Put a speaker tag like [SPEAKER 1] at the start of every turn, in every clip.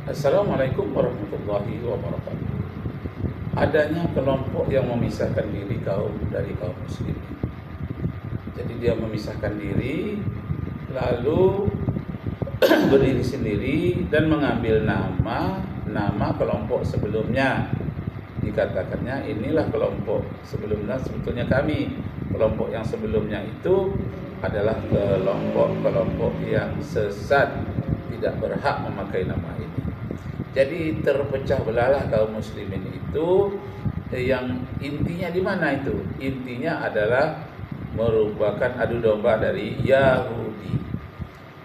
[SPEAKER 1] Assalamualaikum warahmatullahi wabarakatuh. Adanya kelompok yang memisahkan diri dari kaum muslimin. Jadi dia memisahkan diri, lalu berdiri sendiri dan mengambil nama kelompok sebelumnya. Dikatakannya inilah kelompok sebelumnya, sebetulnya kami. Kelompok yang sebelumnya itu adalah kelompok yang sesat, tidak berhak memakai nama ini. Jadi terpecah belahlah kaum muslimin itu, yang intinya di mana itu? Intinya adalah merupakan adu domba dari Yahudi.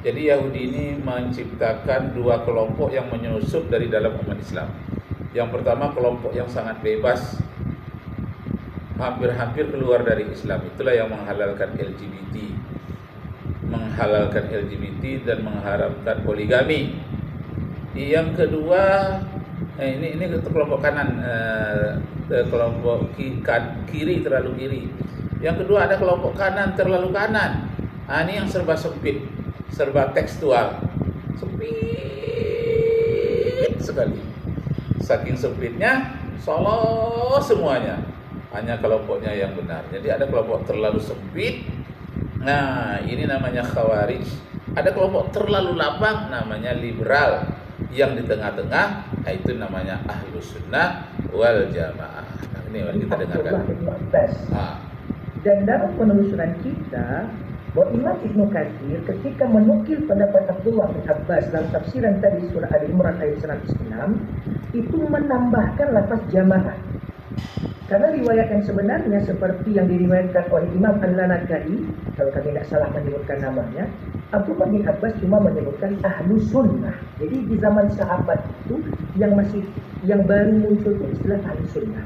[SPEAKER 1] Jadi Yahudi ini menciptakan dua kelompok yang menyusup dari dalam umat Islam. Yang pertama kelompok yang sangat bebas, hampir-hampir keluar dari Islam. Itulah yang menghalalkan LGBT dan mengharamkan poligami. Yang kedua, ini kelompok kanan, kelompok kiri terlalu kiri. Yang kedua ada kelompok kanan terlalu kanan. Ini yang serba sempit, serba tekstual, sempit sekali. Saking sempitnya, salah semuanya. Hanya kelompoknya yang benar. Jadi ada kelompok terlalu sempit. Nah, ini namanya Khawarij. Ada kelompok terlalu lapang, namanya liberal. Yang di tengah-tengah, itu namanya Ahlus Sunnah wal Jamaah. Nah, ini yang kita dengarkan.
[SPEAKER 2] Dan dalam penelusuran kita, bahwa Imam Ibnu Katsir ketika menukil pendapat Abdullah bin Abbas dalam tafsiran tadi surah Ali Imran ayat 106, itu menambahkan lafaz jamaah. Karena riwayat yang sebenarnya seperti yang diriwayatkan oleh Imam Al-Lanakai, kalau kami tidak salah menyebutkan namanya, Abdullah bin Abbas cuma menyebutkan Ahlus Sunnah. Jadi di zaman sahabat itu yang baru muncul itu istilah Ahlus Sunnah.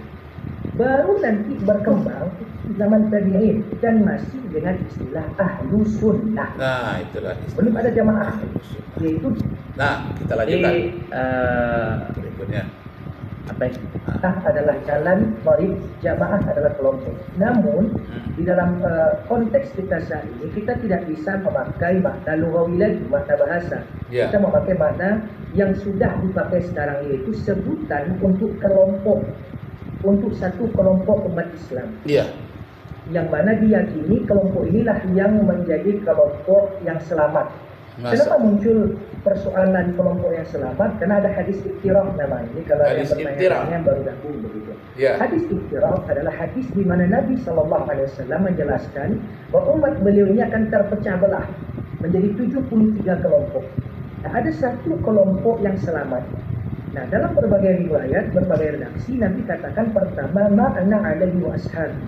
[SPEAKER 2] Baru nanti berkembang zaman tabi'in dan masih dengan istilah Ahlus Sunnah.
[SPEAKER 1] Nah, itulah istilah.
[SPEAKER 2] Belum ada jamaah. Yaitu
[SPEAKER 1] kita lanjutkan. Berikutnya.
[SPEAKER 2] Apa itu? Adalah jalan, baik jamaah adalah kelompok. Namun di dalam konteks kita saat ini kita tidak bisa memakai makna lughawi lagi, makna bahasa. Kita memakai makna yang sudah dipakai sekarang, yaitu sebutan untuk kelompok, untuk satu kelompok umat Islam. Yang mana diyakini kelompok inilah yang menjadi kelompok yang selamat. Kenapa muncul persoalan kelompok yang selamat? Karena ada hadis iftirah namanya. Ini kalau yang pertanyaannya baru dahulu begitu. Hadis iftirah adalah hadis di mana Nabi SAW menjelaskan bahwa umat beliau ini akan terpecah belah menjadi 73 kelompok. Nah, ada satu kelompok yang selamat. Nah, dalam berbagai riwayat, berbagai redaksi, Nabi katakan pertama ma'ana alaihi wa ashabi.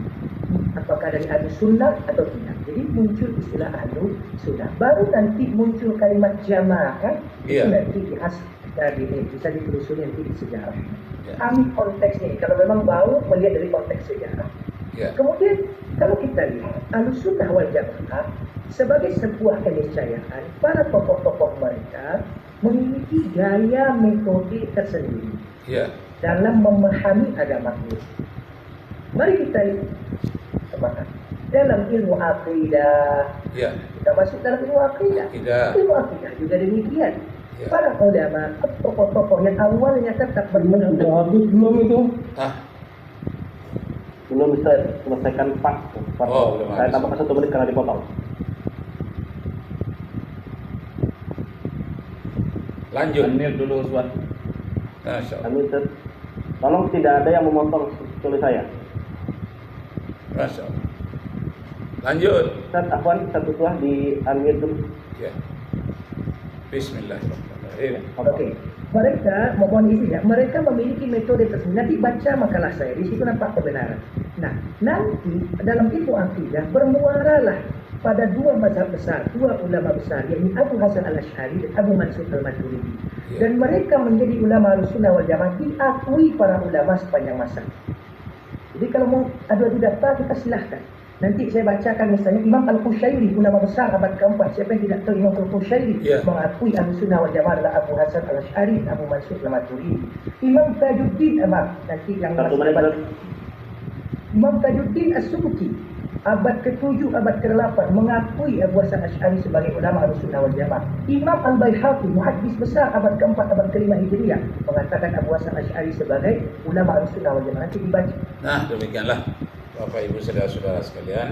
[SPEAKER 2] Apakah dari ahlu sunnah atau tidak? Jadi muncul istilah ahlu sunnah. Baru nanti muncul kalimat jamaah, kan? Itu nanti dihas dari ini bisa ditelusuri nanti di sejarah. Ambil konteks ini. Kalau memang baru melihat dari konteks sejarah. Kemudian kalau kita lihat ahlu sunnah wal jamaah sebagai sebuah keniscayaan, para tokoh-tokoh mereka memiliki gaya metode tersendiri dalam memahami agama ini. Mari kita lihat dalam ilmu akidah. Kita masuk dalam ilmu akidah. Ilmu akidah juga demikian. Para ulama, tokoh-tokoh yang awalnya tetap bermenang.
[SPEAKER 3] Sudah habis belum itu? Belum bisa selesaikan part. Saya tambahkan 1 menit karena dipotong.
[SPEAKER 1] Lanjut.
[SPEAKER 3] Ambil dulu Usman. Tolong tidak ada yang memotong tulis saya.
[SPEAKER 1] Masya Allah. Lanjut.
[SPEAKER 3] Ustaz Afwan, satu tuah di unmute dulu.
[SPEAKER 1] Bismillahirrahmanirrahim.
[SPEAKER 2] Oke. Mereka, mohon izin ya, mereka memiliki metode tersendiri. Nanti baca makalah saya, di situ nampak kebenaran. Nah, nanti dalam ilmu akidah bermuaralah pada dua mazhab besar, dua ulama besar, yakni Abu Hasan al-Asy'ari dan Abu Mansur al-Maturidi. Dan mereka menjadi ulama Ahlussunnah wal Jamaah, diakui para ulama sepanjang masa. Jadi kalau mau adu-adu data kita silahkan. Nanti saya bacakan misalnya Imam Al-Qushairi, ulama besar abad keempat. Siapa yang tidak tahu Imam Al-Qushairi mengakui Ahlussunnah wal Jamaah adalah Abu Hasan al-Asy'ari, Abu Mansur al-Maturidi. Imam Tajuddin nanti yang Imam Tajuddin As-Subki abad ke-7, abad ke-8 mengakui Abu Hasan Asy'ari sebagai ulama Ahlussunnah wal Jamaah. Imam Al-Baihaqi, muhaddis besar abad ke-4, abad ke-5 Hijriah, mengatakan Abu Hasan Asy'ari sebagai ulama Ahlussunnah wal Jamaah. Nanti dibaca.
[SPEAKER 1] Nah, demikianlah Bapak Ibu saudara-saudara sekalian.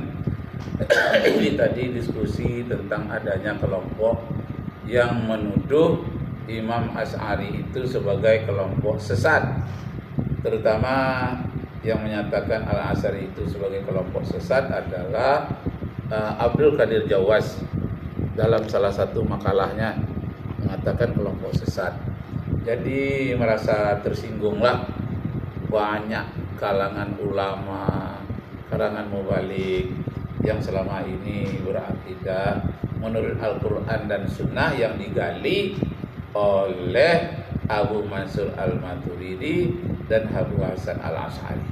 [SPEAKER 1] Ini tadi diskusi tentang adanya kelompok yang menuduh Imam Asy'ari itu sebagai kelompok sesat, terutama yang menyatakan Al-Asy'ari itu sebagai kelompok sesat adalah Abdul Qadir Jawas dalam salah satu makalahnya mengatakan kelompok sesat. Jadi merasa tersinggunglah banyak kalangan ulama, kalangan mubalik yang selama ini berakidah menurut Al-Quran dan Sunnah yang digali oleh Abu Mansur Al-Maturidi dan Abu Hasan Al-Asy'ari.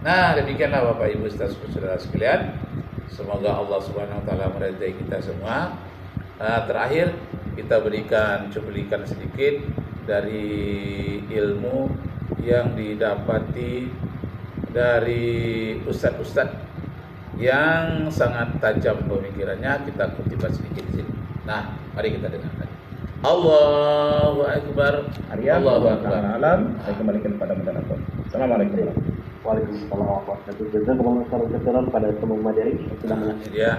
[SPEAKER 1] Nah, demikianlah Bapak Ibu saudara sekalian. Semoga Allah Subhanahu wa taala meridai kita semua. Terakhir kita berikan cuplikan sedikit dari ilmu yang didapati dari ustadz-ustadz yang sangat tajam pemikirannya. Kita kutip sedikit di sini. Nah, mari kita dengarkan. Allahu Akbar.
[SPEAKER 4] Allahu Akbar. Alam. Saya kembalikan kepada moderator. Assalamualaikum.
[SPEAKER 3] Waalaikumsalam warahmatullahi wabarakatuh. Jazakumullah pada semua materi yang sudah mengasih.
[SPEAKER 1] Ya.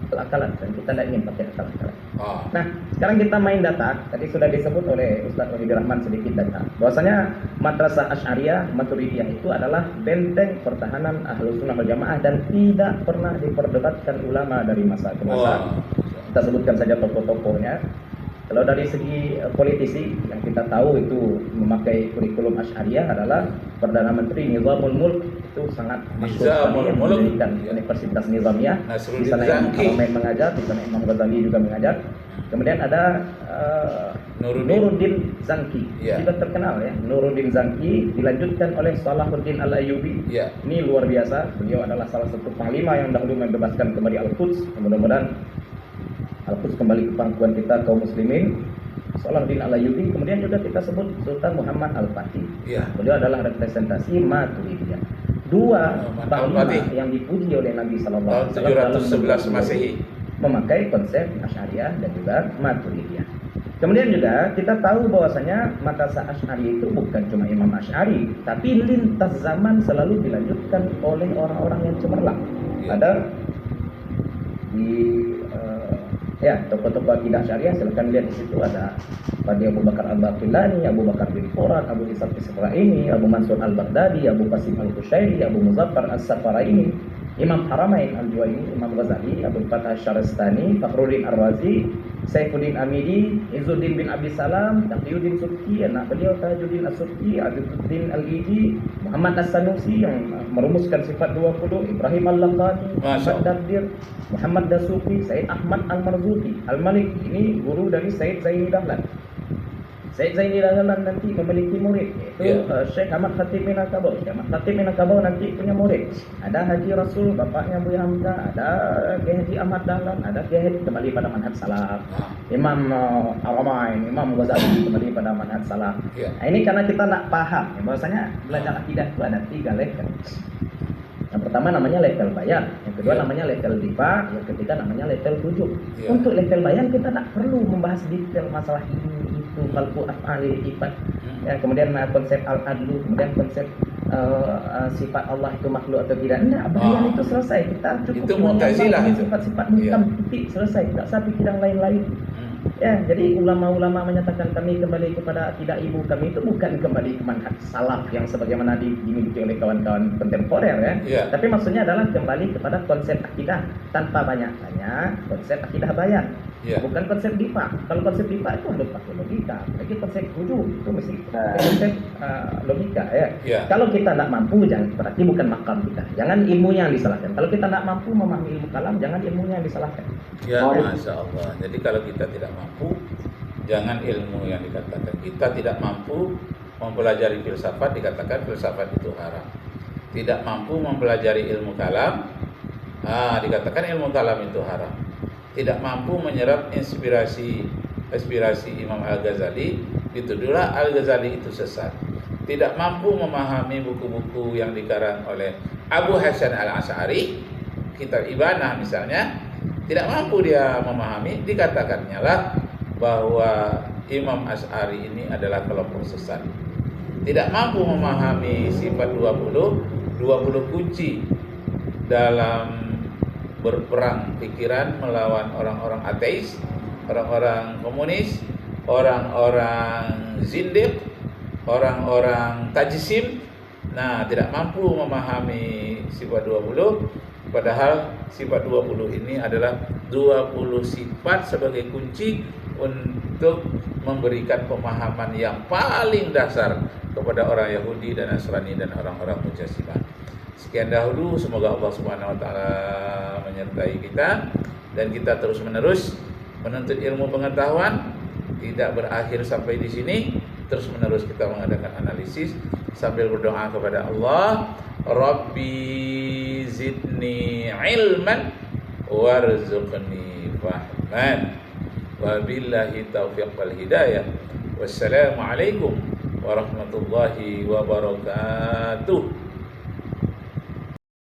[SPEAKER 4] Akal-akalan dan kita tidak ingin pakai akal-akalan.
[SPEAKER 1] Oh.
[SPEAKER 4] Nah, sekarang kita main data. Tadi sudah disebut oleh Ustaz Wahid Rahman sedikit data. Bahwasanya Madrasah Asy'ariyah Maturidiyah itu adalah benteng pertahanan Ahlussunnah wal Jamaah dan tidak pernah diperdebatkan ulama dari masa ke masa. Kita sebutkan saja tokoh-tokohnya. Kalau dari segi politisi yang kita tahu itu memakai kurikulum Asy'ariyah adalah Perdana Menteri Nizamul Mulk, itu sangat masyhur sekali mendirikan Universitas Nizamiyah. Di sana Imam Haramain mengajar, di sana Imam Ghazali juga mengajar. Kemudian ada Nuruddin Zanki, juga terkenal ya. Nuruddin Zanki dilanjutkan oleh Salahuddin Al-Ayyubi. Ini luar biasa. Beliau adalah salah satu panglima yang dahulu membebaskan kembali Al-Quds. Mudah-mudahan Al-Quds kembali ke pangkuan kita kaum muslimin. Salahuddin Al-Ayyubi. Kemudian juga kita sebut Sultan Muhammad Al-Fatih. Beliau adalah representasi Maturidiyah. Dua panglima yang dipuji oleh Nabi sallallahu alaihi wasallam 711 Masehi memakai konsep Asy'ariyah dan juga Maturidiyah. Kemudian juga kita tahu bahwasanya Madrasah Asy'ari itu bukan cuma Imam Asy'ari, tapi lintas zaman selalu dilanjutkan oleh orang-orang yang cemerlang. Ada di tokoh-tokoh akidah Syariah, silakan lihat di situ ada Qadi Abu Bakar Al-Baqillani, Abu Bakar bin Furat, Abu Ishaq As-Safaraini, Abu Mansur Al-Baghdadi, Abu Qasim Al-Qushairi, Abu Muzaffar As-Safaraini, Imam Haramain Al-Juwaini, Imam Ghazali, Abu Fathah Syarastani, Fakhruddin Ar-Razi, Saifuddin Amidi, Izzuddin bin Abi Salam, Taqiyuddin Subki, anak beliau Tajuddin As-Subki, Azizuddin Al-Iji, Muhammad As-Sanusi yang merumuskan sifat 20, Ibrahim Al-Laqani, Muhammad Dardir, Muhammad Dasuki, Said Ahmad Al-Marzuki, Al-Malik, ini guru dari Said Zaini Dahlan. Said Zaini Dahlan nanti memiliki murid, yaitu Syekh Ahmad Khatib Minangkabau. Syekh Ahmad Khatib Minangkabau nanti punya murid. Ada Haji Rasul, bapaknya Buya Hamzah, ada Kiai Haji Ahmad Dahlan, ada Kiai kembali pada manhaj salaf. Imam Haramain, Imam Ghazali kembali pada manhaj salaf. Nah, ini karena kita tak paham ya, bahwasanya belajar akidah itu ada 3 level. Yang pertama namanya level bayan, yang kedua namanya level dipa, yang ketiga namanya level tujuh. Untuk level bayan kita tak perlu membahas detail masalah ini itu, khalqu af'ali ifat. Ya, kemudian konsep al-adlu, kemudian konsep sifat Allah itu makhluk atau tidak. Nah, bayan itu selesai. Kita cukup dengan sifat-sifat muhkam, titik, selesai. Tak usah pikiran lain-lain. Ya, jadi ulama-ulama menyatakan kami kembali kepada akidah ibu kami itu bukan kembali ke manhaj salaf yang sebagaimana dimiliki oleh kawan-kawan kontemporer ya. Tapi maksudnya adalah kembali kepada konsep akidah tanpa banyak tanya, konsep akidah bayan. Bukan konsep dipa. Kalau konsep dipa itu harus pakai logika. Lagi konsep wujud itu mesti konsep logika ya. Kalau kita tidak mampu, jangan berarti bukan makam kita. Jangan ilmunya yang disalahkan. Kalau kita tidak mampu memahami ilmu kalam, jangan ilmunya yang disalahkan.
[SPEAKER 1] Ya, Masya Allah. Jadi kalau kita tidak mampu, jangan ilmu yang dikatakan. Kita tidak mampu mempelajari filsafat, dikatakan filsafat itu haram. Tidak mampu mempelajari ilmu kalam, dikatakan ilmu kalam itu haram. Tidak mampu menyerap inspirasi Imam Al-Ghazali, dituduhlah Al-Ghazali itu sesat. Tidak mampu memahami buku-buku yang dikarang oleh Abu Hasan Al-Asy'ari, kitab Ibanah misalnya, tidak mampu dia memahami, dikatakannya lah bahwa Imam Asy'ari ini adalah kelompok sesat. Tidak mampu memahami sifat 20 kunci dalam berperang pikiran melawan orang-orang ateis, orang-orang komunis, orang-orang zindiq, orang-orang tajsim. Nah, tidak mampu memahami sifat 20, padahal sifat 20 ini adalah 20 sifat sebagai kunci untuk memberikan pemahaman yang paling dasar kepada orang Yahudi dan Nasrani dan orang-orang Mujassimah. Sekian dahulu, semoga Allah Subhanahu wa taala menyertai kita dan kita terus-menerus menuntut ilmu pengetahuan, tidak berakhir sampai di sini. Terus-menerus kita mengadakan analisis sambil berdoa kepada Allah, Rabbi zidni ilman warzuqni fahman. Wabillahi taufiq wal hidayah. Wassalamualaikum warahmatullahi wabarakatuh.